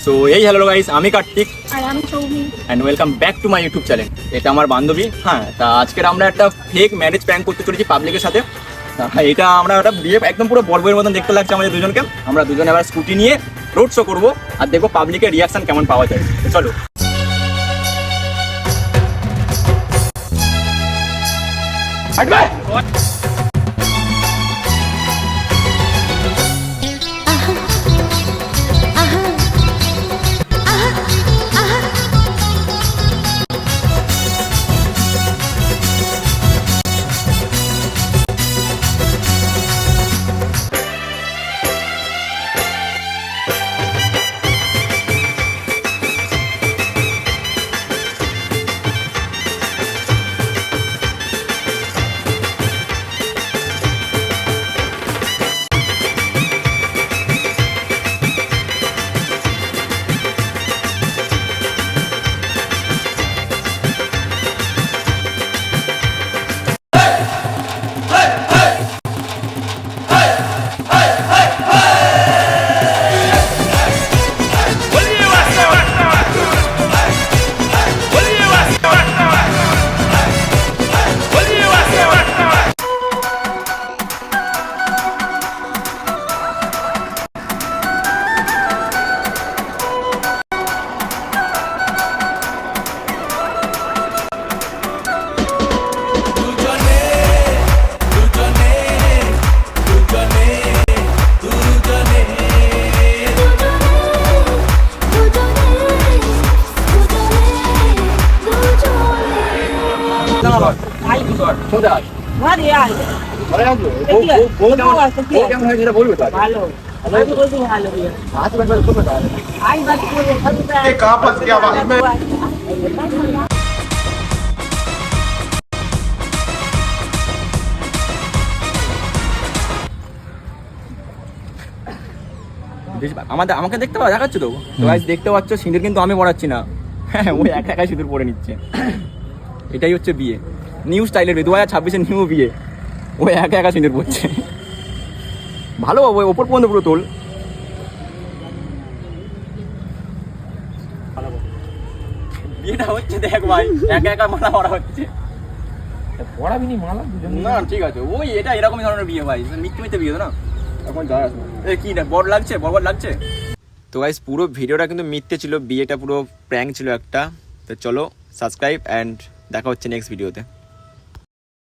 So এই hello guys, আমি কার্তিক আর আমি Soumi. And welcome back to my YouTube channel. এটা আমার বান্ধবী। হ্যাঁ, তা আজকের আমরা একটা ফেক ম্যারেজ প্র্যাঙ্ক করতে চলেছি পাবলিকের সাথে। এটা আমরা একটা বিয়ে একদম পুরো বড় মতন দেখতে লাগছে আমাদের দুজনকে। আমরা দুজনে আবার স্কুটি নিয়ে রোড শো করবো আর দেখবো পাবলিকের রিয়াকশন কেমন পাওয়া যায়। তো চলো। আমাকে দেখতে পাওয়া দেখাচ্ছ তো গাইস, দেখতে পাচ্ছ সিঁদুর কিন্তু আমি পড়াচ্ছি না। হ্যাঁ, ওই একা একাই সিঁদুর পরে নিচ্ছে। এটাই হচ্ছে বিয়ে, নিউ স্টাইলের বিয়ে, 2026-এর নিউ বিয়ে। ও একা একা সিঁদুর পড়ছে। ভালো ওই ওপর পর্যন্ত পুরো তোল। বিয়েটা হচ্ছে দেখ ভাই, একা একা মালা পড়া হচ্ছে। পড়াবি নি মালা দুজন? না ঠিক আছে, ওই এটা এরকমই ধরনের বিয়ে ভাই, মিথ্যে বিয়ে তো না। এখন যায় আসবে কি না, বড় লাগছে, বড় লাগছে। তো গাইস, পুরো ভিডিওটা কিন্তু মিথ্যে ছিল, বিয়েটা পুরো প্র্যাঙ্ক ছিল একটা। তো চলো সাবস্ক্রাইব অ্যান্ড দেখা হচ্ছে নেক্সট ভিডিওতে।